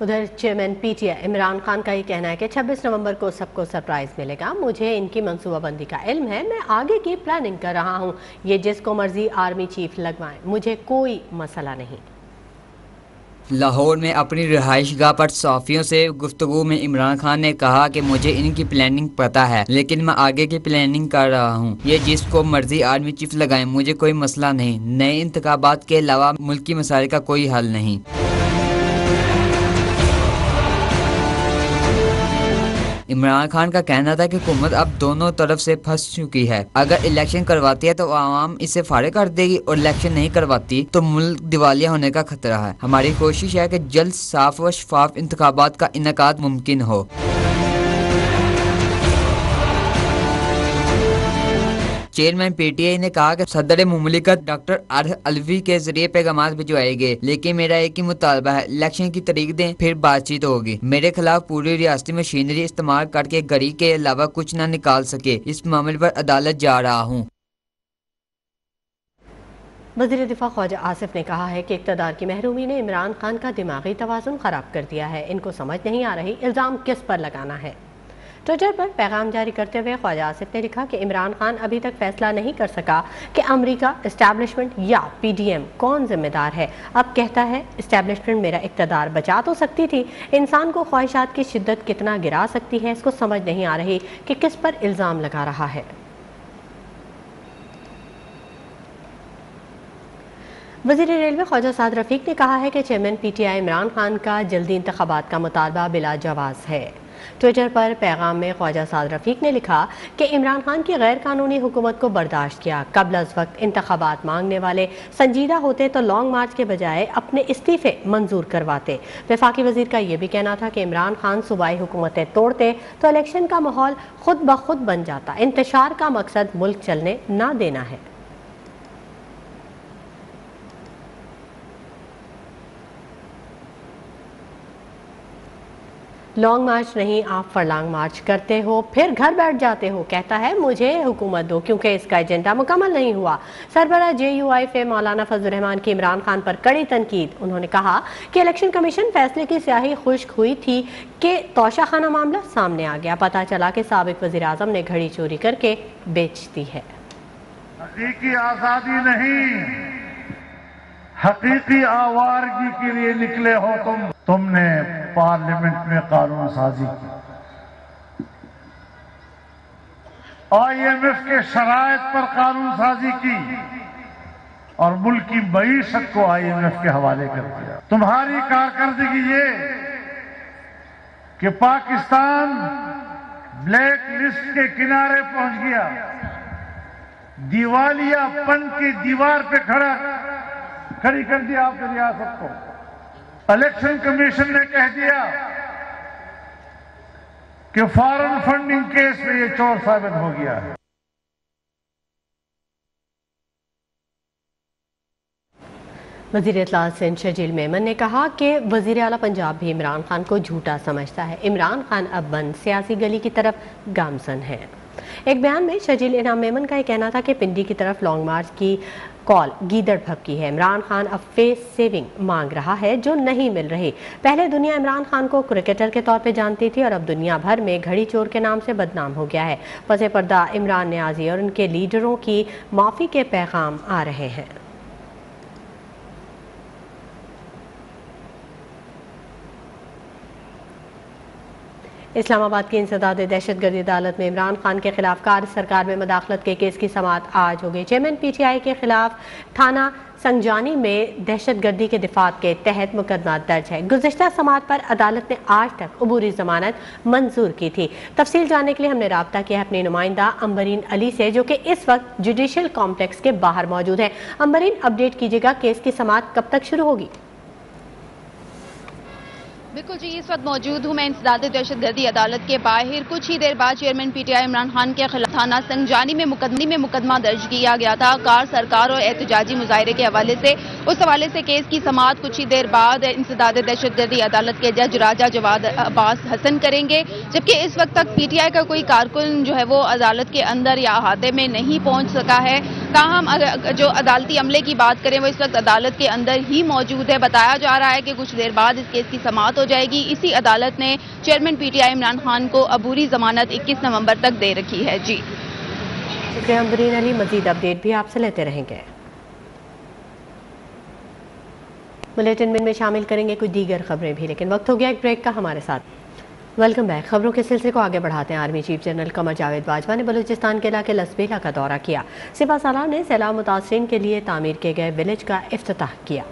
ادھر chairman P T I Imran Khan کا یہ کہنا ہے کہ 26 نومبر کو سب کو سرپرائز ملے گا. مجھے ان کی منصوبہ بندی کا علم ہے, میں آگے کی پلاننگ کر رہا ہوں. یہ جس کو مرضی آرمی چیف لگوائیں, مجھے کوئی مسئلہ نہیں. لاہور میں اپنی رہائش گاہ پر صحافیوں سے گفتگو میں عمران خان نے کہا کہ مجھے ان کی پلاننگ پتہ ہے, لیکن میں آگے کی پلاننگ کر رہا ہوں. یہ جس کو مرضی آرمی چیف لگائیں, مجھے کوئی مسئلہ نہیں. نئے انتخابات کے علاوہ ملکی مسائل کا کوئی حل نہیں. عمران خان کا کہنا تھا کہ حکومت اب دونوں طرف سے پھنس چکی ہے. اگر الیکشن کرواتی ہے تو عوام اسے فارغ کر دے گی, اور الیکشن نہیں کرواتی تو ملک دیوالیہ ہونے کا خطرہ ہے. ہماری کوشش ہے کہ جلد صاف و شفاف انتخابات کا انعقاد ممکن ہو. چیئرمین پی ٹی آئی نے کہا کہ صدر مملکت ڈاکٹر ارح الوی کے ذریعے پیغامات بھجوائے گئے, لیکن میرا ایک ہی مطالبہ ہے, الیکشن کی تاریخ دیں, پھر بات چیت ہوگی. میرے خلاف پوری ریاستی مشینری استعمال کر کے گری کے علاوہ کچھ نہ نکال سکے. اس معاملے پر عدالت جا رہا ہوں. وزیر دفاع خواجہ آصف نے کہا ہے کہ اقتدار کی محرومی نے عمران خان کا دماغی توازن خراب کر دیا ہے. ان کو سمجھ نہیں آ رہی الزام کس پر لگانا ہے. ٹویٹر پر پیغام جاری کرتے ہوئے خواجہ آصف نے لکھا کہ عمران خان ابھی تک فیصلہ نہیں کر سکا کہ امریکہ, اسٹیبلشمنٹ یا پی ڈی ایم کون ذمہ دار ہے. اب کہتا ہے اسٹیبلشمنٹ میرا اقتدار بچا تو سکتی تھی, انسان کو خواہشات کی شدت کتنا گرا سکتی ہے, اس کو سمجھ نہیں آ رہی کہ کس پر الزام لگا رہا ہے. وزیر ریلوے خواجہ سعد رفیق نے کہا ہے کہ chairman P T I Imran Khan کا جلدی انتخابات کا مطالبہ بلا جواز ہے. ٹویٹر پر پیغام میں خواجہ سعد رفیق نے لکھا کہ عمران خان کی غیر قانونی حکومت کو برداشت کیا. قبل از وقت انتخابات مانگنے والے سنجیدہ ہوتے تو لانگ مارچ کے بجائے اپنے استعفے منظور کرواتے. وفاقی وزیر کا یہ بھی کہنا تھا کہ عمران خان صوبائی حکومتیں توڑتے تو الیکشن کا ماحول خود بخود بن جاتا. انتشار کا مقصد ملک چلنے نہ دینا ہے. لانگ مارچ نہیں, آپ فرلانگ مارچ کرتے ہو پھر گھر بیٹھ جاتے ہو. کہتا ہے مجھے حکومت دو کیونکہ اس کا ایجنڈا مکمل نہیں ہوا. سربراہ جے یو آئی فے مولانا فضل الرحمان کی عمران خان پر کڑی تنقید. انہوں نے کہا کہ الیکشن کمیشن فیصلے کی سیاہی خشک ہوئی تھی کہ توشہ خانہ معاملہ سامنے آ گیا. پتہ چلا کہ سابق وزیر اعظم نے گھڑی چوری کر کے بیچ دی ہے. حقیقی آزادی نہیں, حقیقی آوارگی کے لیے نکلے ہو تم نے پارلیمنٹ میں قانون سازی کی, آئی ایم ایف کے شرائط پر قانون سازی کی, اور ملک کی معیشت کو آئی ایم ایف کے حوالے کر دیا. تمہاری کارکردگی یہ کہ پاکستان بلیک لسٹ کے کنارے پہنچ گیا, دیوالیہ پن کی دیوار پہ کھڑی کر دیا آپ کی ریاست کو. الیکشن کمیشن نے کہہ دیا کہ فارن فنڈنگ کیس میں یہ چور ثابت ہو گیا ہے. وزیر اطلاع سندھ شجیل میمن نے کہا کہ وزیر اعلیٰ پنجاب بھی عمران خان کو جھوٹا سمجھتا ہے. عمران خان اب بند سیاسی گلی کی طرف گامزن ہے. ایک بیان میں شجیل انعام میمن کا یہ کہنا تھا کہ پنڈی کی طرف لانگ مارچ کی کال گیدڑ بھبکی ہے. عمران خان اب فیس سیونگ مانگ رہا ہے جو نہیں مل رہی. پہلے دنیا عمران خان کو کرکٹر کے طور پہ جانتی تھی اور اب دنیا بھر میں گھڑی چور کے نام سے بدنام ہو گیا ہے. پس پردہ عمران نیازی اور ان کے لیڈروں کی معافی کے پیغام آ رہے ہیں. اسلام آباد کی انسداد دہشت گردی عدالت میں عمران خان کے خلاف کار سرکار میں مداخلت کے کیس کی سماعت آج ہو گئی. چیئرمین پی ٹی آئی کے خلاف تھانہ سنجانی میں دہشت گردی کے دفعات کے تحت مقدمہ درج ہے. گزشتہ سماعت پر عدالت نے آج تک عبوری ضمانت منظور کی تھی. تفصیل جاننے کے لیے ہم نے رابطہ کیا ہے اپنی نمائندہ امبرین علی سے جو کہ اس وقت جوڈیشل کمپلیکس کے باہر موجود ہے. امبرین، اپڈیٹ کیجیے گا، کیس کی سماعت کب تک شروع ہوگی؟ بالکل جی، اس وقت موجود ہوں میں انسداد دہشت گردی عدالت کے باہر. کچھ ہی دیر بعد chairman P T I Imran Khan کے خلاف تھانہ سنجانی میں مقدمہ درج کیا گیا تھا کار سرکار اور احتجاجی مظاہرے کے حوالے سے. اس حوالے سے کیس کی سماعت کچھ ہی دیر بعد انسداد دہشت گردی عدالت کے جج راجہ جواد عباس حسن کریں گے. جبکہ اس وقت تک پی ٹی آئی کا کوئی کارکن جو ہے وہ عدالت کے اندر یا احاطے میں نہیں پہنچ سکا ہے. تاہم جو عدالتی عملے کی بات کریں وہ اس وقت عدالت کے اندر ہی موجود ہے. بتایا جا رہا ہے کہ کچھ دیر بعد اس کیس کی سماعت ہو جائے گی. اسی عدالت نے chairman P T I Imran Khan کو عبوری ضمانت 21 نومبر تک دے رکھی ہے. جی شکریہ امبرین علی. مزید اپڈیٹ بھی آپ سے لیتے رہیں گے. بلیٹن میں شامل کریں گے کچھ دیگر خبریں بھی، لیکن وقت ہو گیا ایک بریک کا. ہمارے ساتھ ویلکم بیک. خبروں کے سلسلے کو آگے بڑھاتے ہیں. Army chief general Qamar Javed Bajwa نے بلوچستان کے علاقے لسبیلا کا دورہ کیا. سپہ سالار نے سیلاب متاثرین کے لیے تعمیر کیے گئے ولیج کا افتتاح کیا.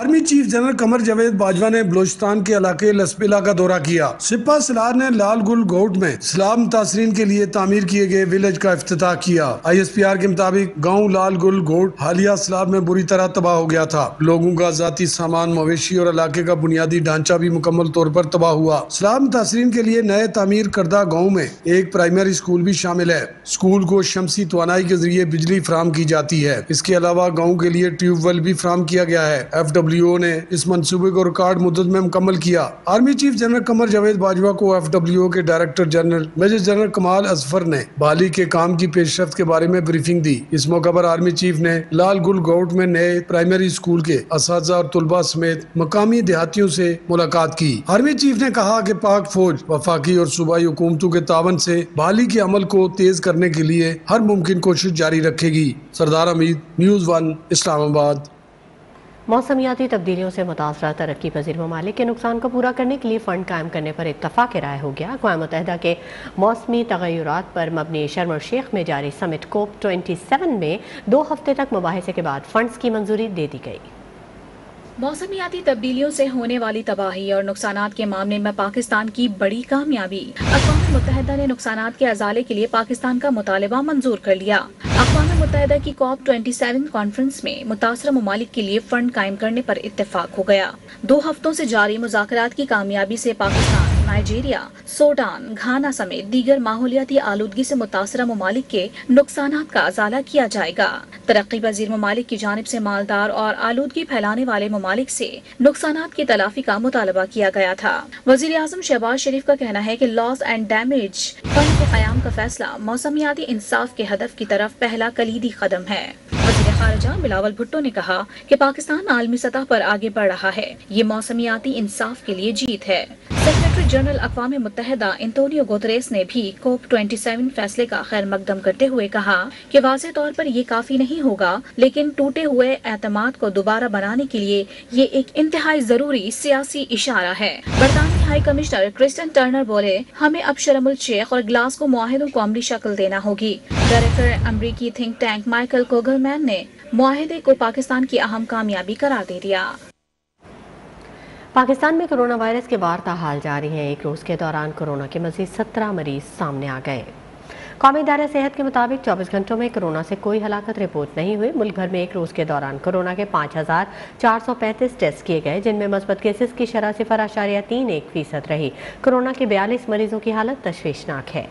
Army chief general Qamar Javed Bajwa نے بلوچستان کے علاقے لسبیلا کا دورہ کیا. سپہ سالار نے لال گل گوٹ میں سیلاب متاثرین کے لیے تعمیر کیے گئے ولیج کا افتتاح کیا. آئی ایس پی آر کے مطابق گاؤں لال گل گوٹ حالیہ سیلاب میں بری طرح تباہ ہو گیا تھا. لوگوں کا ذاتی سامان، مویشی اور علاقے کا بنیادی ڈھانچہ بھی مکمل طور پر تباہ ہوا. سیلاب متاثرین کے لیے نئے تعمیر کردہ گاؤں میں ایک پرائمری اسکول بھی شامل ہے. اسکول کو شمسی توانائی کے ذریعے بجلی فراہم کی جاتی ہے. اس کے علاوہ گاؤں کے لیے ٹیوب ویل بھی فراہم کیا گیا ہے. FWO نے اس منصوبے کو ریکارڈ مدت میں مکمل کیا. Army chief general Qamar Javed Bajwa کو FWO کے ڈائریکٹر جنرل میجر جنرل کمال اظفر نے بحالی کے کام کی پیش رفت کے بارے میں بریفنگ دی. اس موقع پر آرمی چیف نے لال گل گوٹ میں نئے پرائمری اسکول کے اساتذہ اور طلباء سمیت مقامی دیہاتیوں سے ملاقات کی. آرمی چیف نے کہا کہ پاک فوج وفاقی اور صوبائی حکومتوں کے تعاون سے بحالی کے عمل کو تیز کرنے کے لیے ہر ممکن کوشش جاری رکھے گی. سردار حمید، نیوز 1، اسلام آباد. موسمیاتی تبدیلیوں سے متاثرہ ترقی پذیر ممالک کے نقصان کو پورا کرنے کے لیے فنڈ قائم کرنے پر اتفاق رائے ہو گیا. اقوام متحدہ کے موسمی تغیرات پر مبنی شرم الشیخ میں جاری سمٹ کوپ 27 میں 2 ہفتے تک مباحثے کے بعد فنڈز کی منظوری دے دی گئی. موسمیاتی تبدیلیوں سے ہونے والی تباہی اور نقصانات کے معاملے میں پاکستان کی بڑی کامیابی. اقوام متحدہ نے نقصانات کے ازالے کے لیے پاکستان کا مطالبہ منظور کر لیا. اقوام متحدہ کی COP 27 کانفرنس میں متاثرہ ممالک کے لیے فنڈ قائم کرنے پر اتفاق ہو گیا. 2 ہفتوں سے جاری مذاکرات کی کامیابی سے پاکستان، نائجیریا، سوڈان، گھانا سمیت دیگر ماحولیاتی آلودگی سے متاثرہ ممالک کے نقصانات کا ازالہ کیا جائے گا. ترقی پذیر ممالک کی جانب سے مالدار اور آلودگی پھیلانے والے ممالک سے نقصانات کی تلافی کا مطالبہ کیا گیا تھا. وزیر اعظم شہباز شریف کا کہنا ہے کہ لاس اینڈ ڈیمیج فنڈ کے قیام کا فیصلہ موسمیاتی انصاف کے ہدف کی طرف پہلا کلیدی قدم ہے. وزیر خارجہ بلاول بھٹو نے کہا کہ پاکستان عالمی سطح پر آگے بڑھ رہا ہے. یہ موسمیاتی انصاف کے لیے جیت ہے. سیکریٹری جنرل اقوام متحدہ انتونیو گوتریس نے بھی COP 27 فیصلے کا خیر مقدم کرتے ہوئے کہا کہ واضح طور پر یہ کافی نہیں ہوگا، لیکن ٹوٹے ہوئے اعتماد کو دوبارہ بنانے کے لیے یہ ایک انتہائی ضروری سیاسی اشارہ ہے. برطانوی ہائی کمشنر کرسٹن ٹرنر بولے، ہمیں اب شرم الشیخ اور گلاسگو معاہدوں کو عملی شکل دینا ہوگی. ڈائریکٹر امریکی تھنک ٹینک مائیکل کوگلمین نے معاہدے کو پاکستان کی اہم کامیابی قرار دے دیا. پاکستان میں کرونا وائرس کے وار تاحال جاری ہیں. ایک روز کے دوران کورونا کے مزید 17 مریض سامنے آ گئے. قومی ادارہ صحت کے مطابق 24 گھنٹوں میں کورونا سے کوئی ہلاکت رپورٹ نہیں ہوئی. ملک بھر میں ایک روز کے دوران کورونا کے 5435 ٹیسٹ کیے گئے، جن میں مثبت کیسز کی شرح 0.31% رہی. کورونا کے 42 مریضوں کی حالت تشویشناک ہے.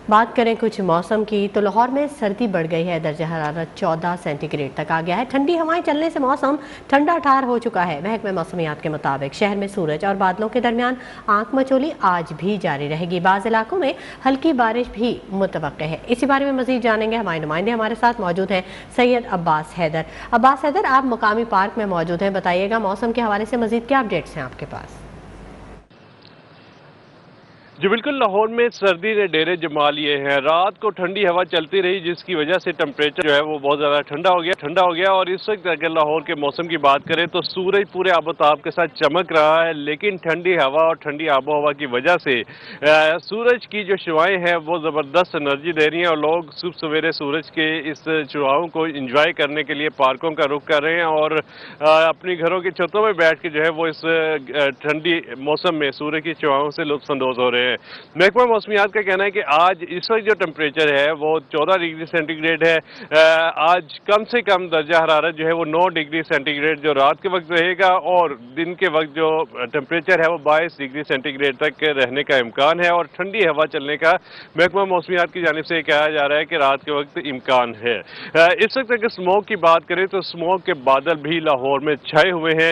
بات کریں کچھ موسم کی تو لاہور میں سردی بڑھ گئی ہے. درجہ حرارت 14 سینٹی گریڈ تک آ گیا ہے. ٹھنڈی ہوائیں چلنے سے موسم ٹھنڈا ٹھار ہو چکا ہے. محکمہ موسمیات کے مطابق شہر میں سورج اور بادلوں کے درمیان آنکھ مچولی آج بھی جاری رہے گی. بعض علاقوں میں ہلکی بارش بھی متوقع ہے. اسی بارے میں مزید جانیں گے. ہمارے نمائندے ہمارے ساتھ موجود ہیں سید عباس حیدر. عباس حیدر، آپ مقامی پارک میں موجود ہیں، بتائیے گا موسم کے حوالے سے مزید کیا اپڈیٹس ہیں آپ کے پاس؟ جی بالکل، لاہور میں سردی نے ڈیرے جما لیے ہیں. رات کو ٹھنڈی ہوا چلتی رہی، جس کی وجہ سے ٹمپریچر جو ہے وہ بہت زیادہ ٹھنڈا ہو گیا. اور اس وقت اگر لاہور کے موسم کی بات کریں تو سورج پورے آب و تاب کے ساتھ چمک رہا ہے، لیکن ٹھنڈی ہوا اور ٹھنڈی آب و ہوا کی وجہ سے سورج کی جو شعاعیں ہیں وہ زبردست انرجی دے رہی ہیں، اور لوگ صبح سویرے سورج کے اس شعاؤں کو انجوائے کرنے کے لیے پارکوں کا رخ کر رہے ہیں، اور اپنی گھروں کی چھتوں میں بیٹھ کے جو ہے وہ اس ٹھنڈی موسم میں سورج کی شعاؤں سے لطف اندوز ہو رہے ہیں. محکمہ موسمیات کا کہنا ہے کہ آج اس وقت جو ٹمپریچر ہے وہ 14 ڈگری سینٹی گریڈ ہے. آج کم سے کم درجہ حرارت جو ہے وہ 9 ڈگری سینٹی گریڈ جو رات کے وقت رہے گا، اور دن کے وقت جو ٹمپریچر ہے وہ 22 ڈگری سینٹی گریڈ تک رہنے کا امکان ہے، اور ٹھنڈی ہوا چلنے کا محکمہ موسمیات کی جانب سے کہا جا رہا ہے کہ رات کے وقت امکان ہے. اس وقت اگر اسموک کی بات کریں تو اسموک کے بادل بھی لاہور میں چھائے ہوئے ہیں.